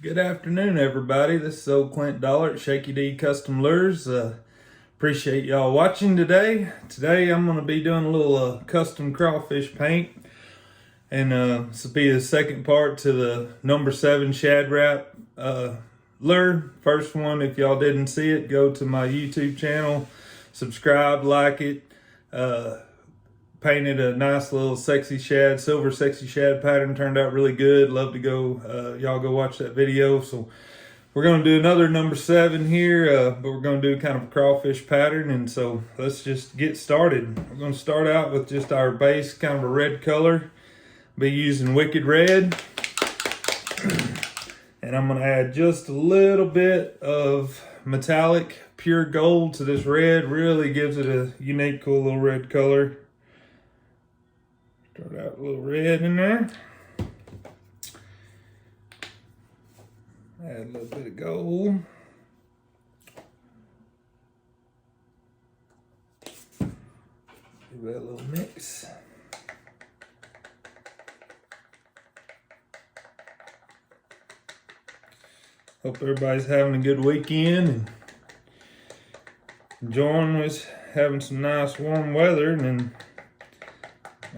Good afternoon, everybody. This is old Clint Dollar at Shaky D Custom Lures. Appreciate y'all watching today. Today I'm going to be doing a little custom crawfish paint. And this will be the second part to the number 7 Shad wrap lure. First one, if y'all didn't see it, go to my YouTube channel, subscribe, like it. Painted a nice little sexy shad, silver sexy shad pattern. Turned out really good. Love to go, y'all go watch that video. So we're going to do another number 7 here, but we're going to do kind of a crawfish pattern. And so let's just get started. We're going to start out with just our base, kind of a red color. Be using Wicked Red. And I'm going to add just a little bit of metallic pure gold to this red. Really gives it a unique, cool little red color. Start out a little red in there. Add a little bit of gold. Give that a little mix. Hope everybody's having a good weekend and enjoying was having some nice warm weather, and then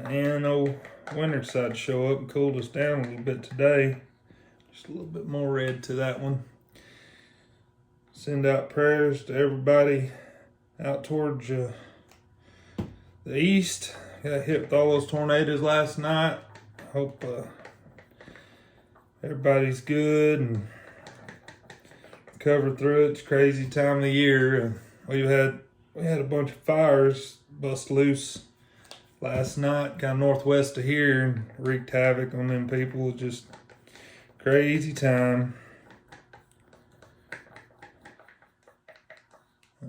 and old winter decided to show up and cooled us down a little bit today. Just a little bit more red to that one. Send out prayers to everybody out towards the east. Got hit with all those tornadoes last night. Hope everybody's good and recovered through it. It's a crazy time of the year. We had a bunch of fires bust loose last night, kind of northwest of here, and wreaked havoc on them people. Just crazy time.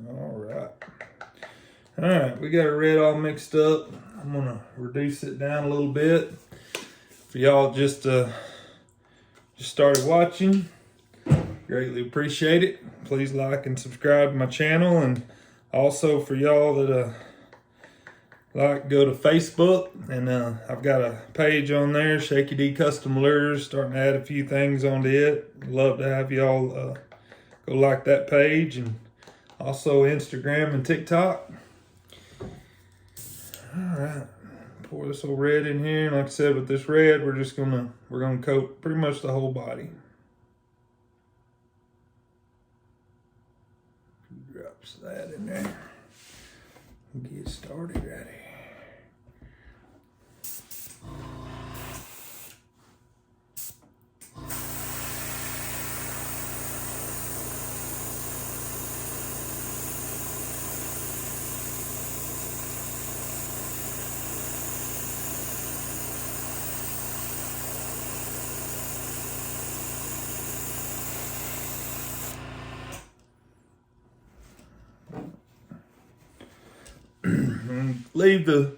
All right, we got our red all mixed up. I'm gonna reduce it down a little bit. For y'all just started watching, greatly appreciate it. Please like and subscribe to my channel, and also for y'all that go to Facebook, and I've got a page on there, Shaky D Custom Lures, starting to add a few things onto it. Love to have y'all go like that page, and also Instagram and TikTok. All right, pour this old red in here, and like I said, with this red, we're gonna coat pretty much the whole body. Drops that in there. Get started right here. Leave the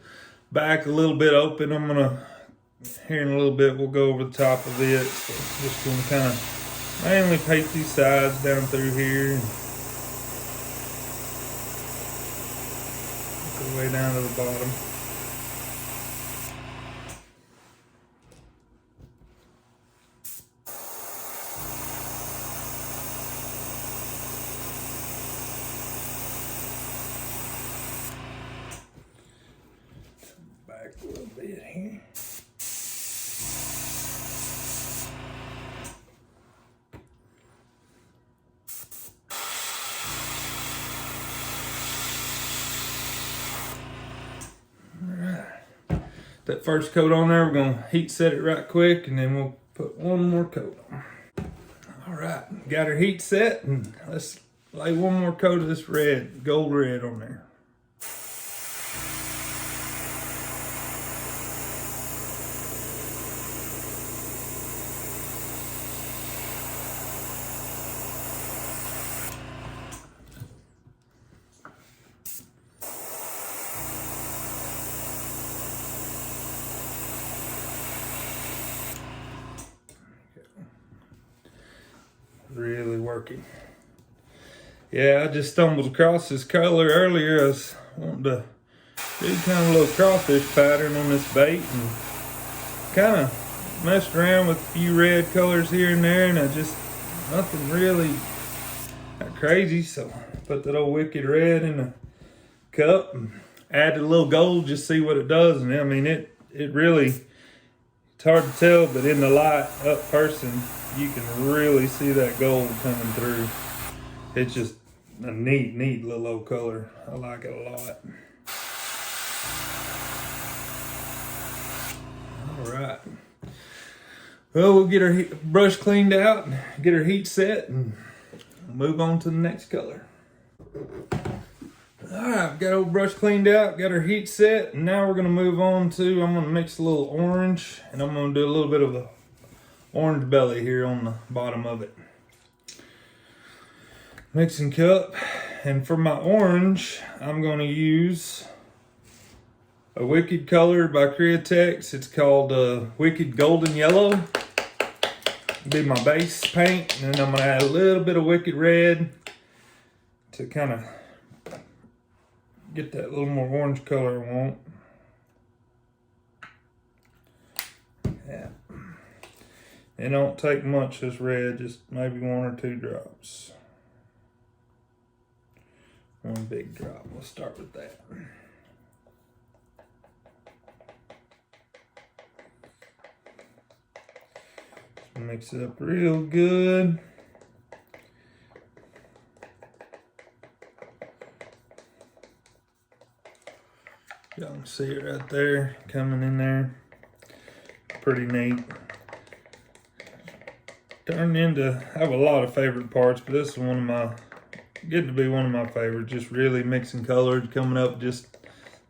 back a little bit open. I'm gonna, here in a little bit, we'll go over the top of it. So just gonna kind of mainly paint these sides down through here. Go way down to the bottom. Back a little bit here. Alright. That first coat on there, we're gonna heat set it right quick, and then we'll put one more coat on. Alright, got our heat set, and let's lay one more coat of this red, gold red on there. Really working. Yeah, I just stumbled across this color earlier. I was wanting to do kind of a little crawfish pattern on this bait, and kind of messed around with a few red colors here and there, and I just nothing really crazy. So put that old Wicked Red in the cup and add a little gold, just see what it does. And I mean, it really, it's hard to tell, but in the light up person, you can really see that gold coming through. It's just a neat little old color. I like it a lot. All right. Well, we'll get our brush cleaned out, get our heat set, and move on to the next color. All right, got old brush cleaned out, got our heat set, and now we're gonna move on to, I'm gonna mix a little orange, and I'm gonna do a little bit of the orange belly here on the bottom of it. Mixing cup, and for my orange, I'm gonna use a Wicked color by Createx. It's called Wicked Golden Yellow. Be my base paint, and then I'm gonna add a little bit of Wicked Red to kind of get that little more orange color I want. Yeah. It don't take much, this red, just maybe 1 or 2 drops. 1 big drop, we'll start with that. Mix it up real good. Y'all can see it right there, coming in there. Pretty neat. Turned into, I have a lot of favorite parts, but this is one of my, getting to be one of my favorites. Just really mixing colors, coming up just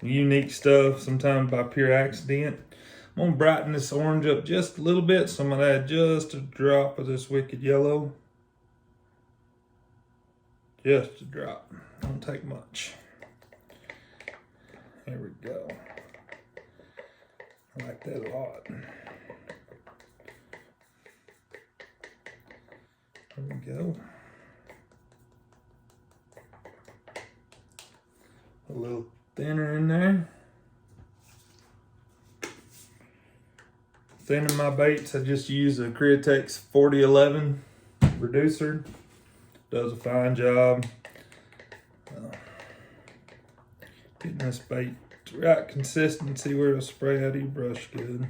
unique stuff, sometimes by pure accident. I'm gonna brighten this orange up just a little bit, so I'm gonna add just a drop of this Wicked Yellow. Just a drop, don't take much. There we go. I like that a lot. There we go. A little thinner in there. Thinning my baits, I just use a Createx 4011 reducer. Does a fine job. Getting this bait to the right consistency where it'll spray out of your brush good.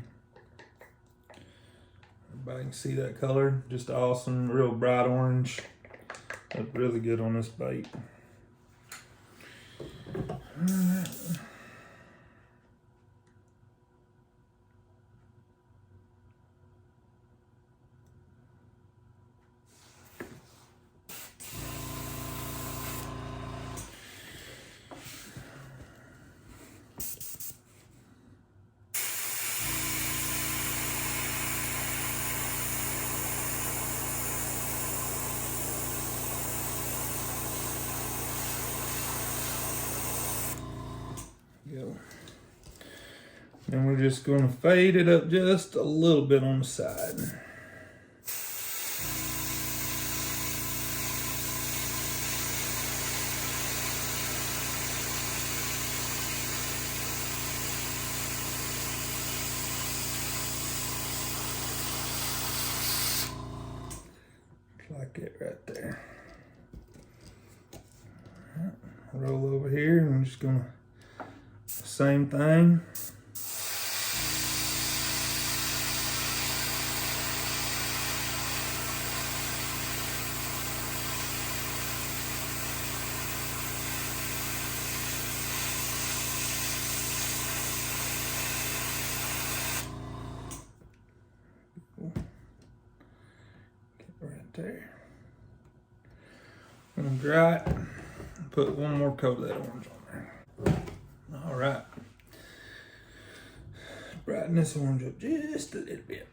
Everybody can see that color, just awesome, real bright orange. Looks really good on this bait. All right. Go. And we're just going to fade it up just a little bit on the side. Like it right there. Right. Roll over here, and I'm just going to same thing. Get right there. I'm gonna dry it. Put one more coat of that orange on there. All right. Brighten this orange up just a little bit.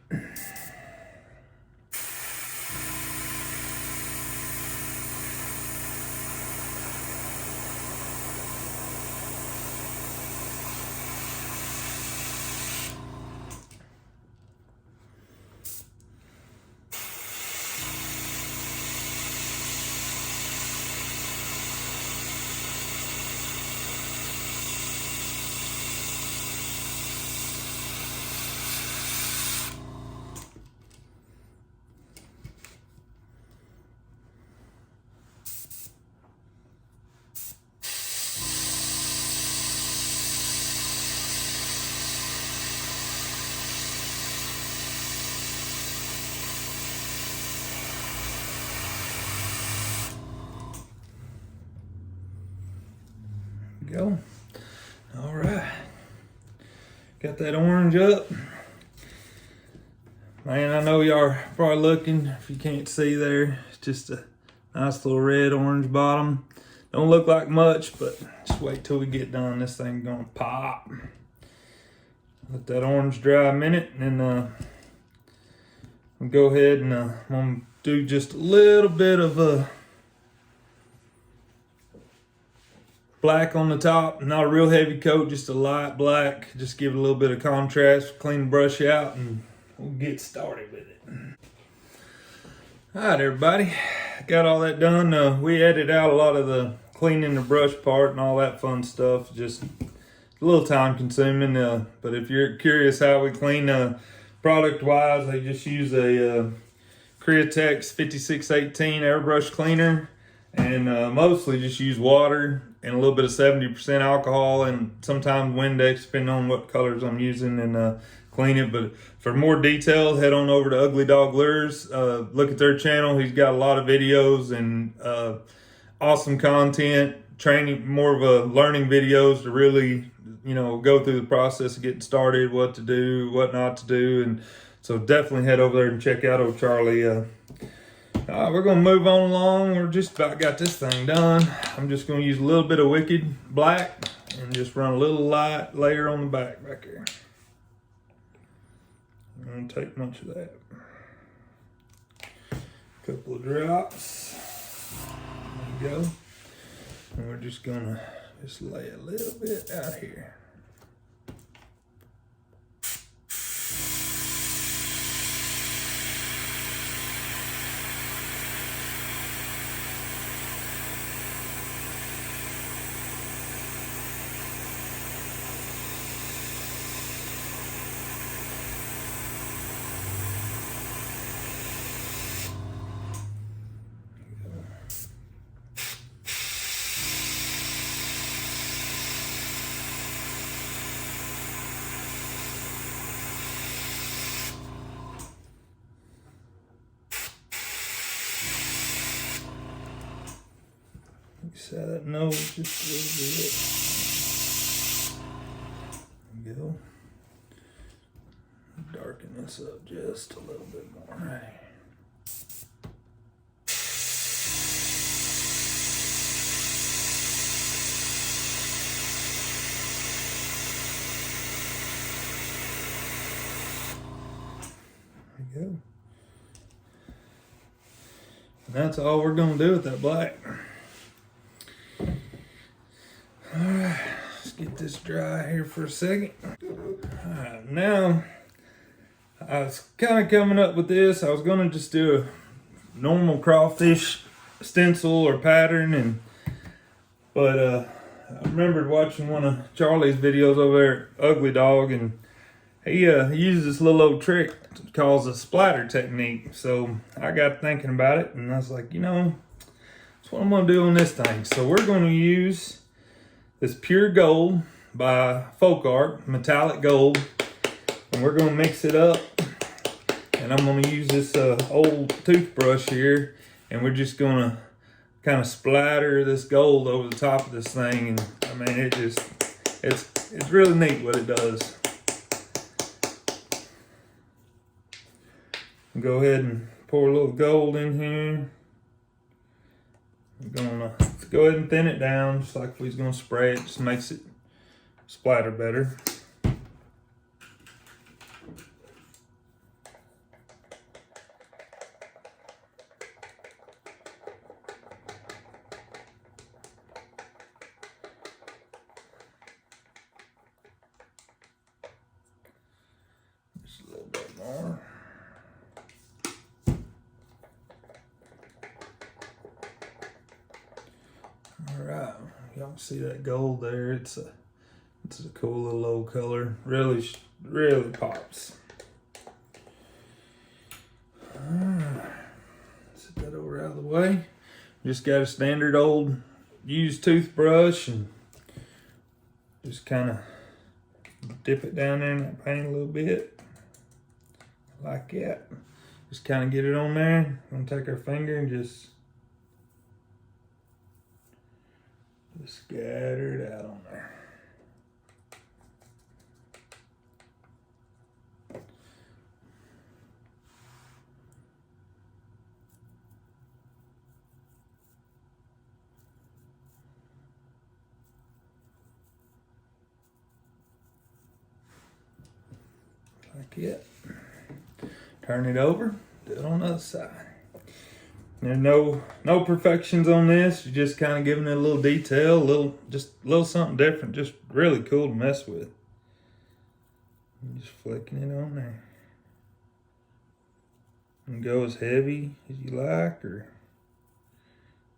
we go. All right. Got that orange up. Man, I know y'all are probably looking, if you can't see there, it's just a nice little red orange bottom. Don't look like much, but just wait till we get done. This thing's gonna pop. Let that orange dry a minute, and then I'll go ahead and I'm gonna do just a little bit of black on the top. Not a real heavy coat, just a light black. Just give it a little bit of contrast, clean the brush out, and we'll get started with it. All right, everybody, got all that done. We edited out a lot of the cleaning the brush part and all that fun stuff. Just a little time consuming, but if you're curious how we clean product wise, I just use a Createx 5618 airbrush cleaner, and mostly just use water and a little bit of 70% alcohol and sometimes Windex, depending on what colors I'm using, and clean it. But for more details, head on over to Ugly Dog Lures. Look at their channel. He's got a lot of videos and awesome content, training, more of a learning videos to really, go through the process of getting started, what to do, what not to do. And so definitely head over there and check out old Charlie. We're gonna move on along. We're just about got this thing done. I'm just gonna use a little bit of Wicked Black and just run a little light layer on the back here. I don't take much of that. Couple of drops. There you go. And we're just gonna lay a little bit out here. Set that nose just a little bit. There we go. Darken this up just a little bit more. Right. There we go. And that's all we're going to do with that black. Alright, let's get this dry here for a second. Alright, now I was kind of coming up with this. I was going to just do a normal crawfish stencil or pattern, but I remembered watching one of Charlie's videos over there at Ugly Dog, and he uses this little old trick called a splatter technique. So I got thinking about it, and I was like, that's what I'm going to do on this thing. So we're going to use this pure gold by Folk Art, metallic gold, and we're gonna mix it up. And I'm gonna use this old toothbrush here, and we're just gonna kind of splatter this gold over the top of this thing. And I mean, it's really neat what it does. Go ahead and pour a little gold in here. I'm gonna go ahead and thin it down, just like we was gonna spray it. Just makes it splatter better. Just a little bit more. Alright, y'all see that gold there? It's a cool little old color. Really pops. Alright, set that over out of the way. Just got a standard old used toothbrush and just kind of dip it down there in that paint a little bit. Like that. Just kind of get it on there. I'm gonna take our finger and just Just scatter it out on there. Like it. Turn it over, do it on the other side. There's no perfections on this. You're just kind of giving it a little detail, just a little something different. Just really cool to mess with. Just flicking it on there. And go as heavy as you like, or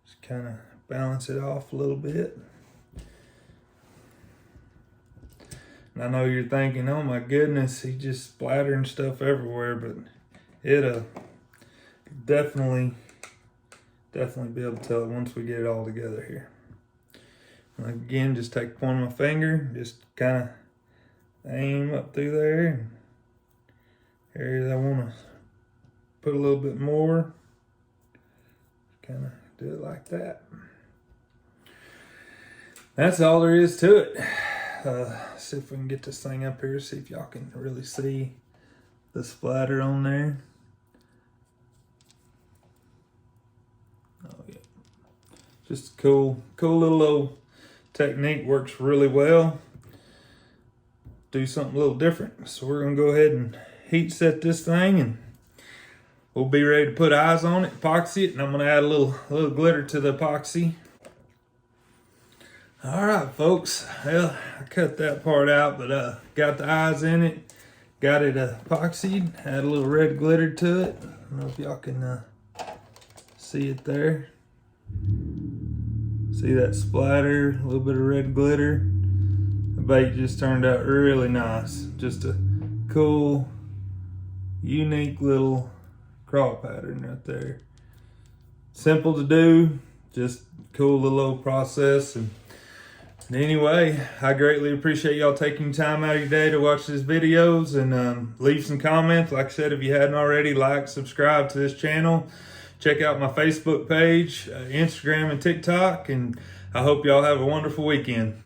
just kind of balance it off a little bit. And I know you're thinking, oh my goodness, he's just splattering stuff everywhere, but it'll definitely be able to tell it once we get it all together here. And again, just take the point of my finger, just kind of aim up through there. And areas I want to put a little bit more, kind of do it like that. That's all there is to it. See if we can get this thing up here, see if y'all can really see the splatter on there. Oh yeah, just a cool little technique, works really well. Do something a little different. So we're gonna go ahead and heat set this thing, and we'll be ready to put eyes on it, epoxy it, and I'm gonna add a little glitter to the epoxy. All right, folks. Well, I cut that part out, but got the eyes in it, got it epoxied, add a little red glitter to it. I don't know if y'all can see it there. See that splatter, a little bit of red glitter. The bait just turned out really nice. Just a cool, unique little craw pattern right there. Simple to do, just cool little old process. And anyway, I greatly appreciate y'all taking time out of your day to watch these videos, and leave some comments. Like I said, if you hadn't already, like, subscribe to this channel. Check out my Facebook page, Instagram, and TikTok, and I hope y'all have a wonderful weekend.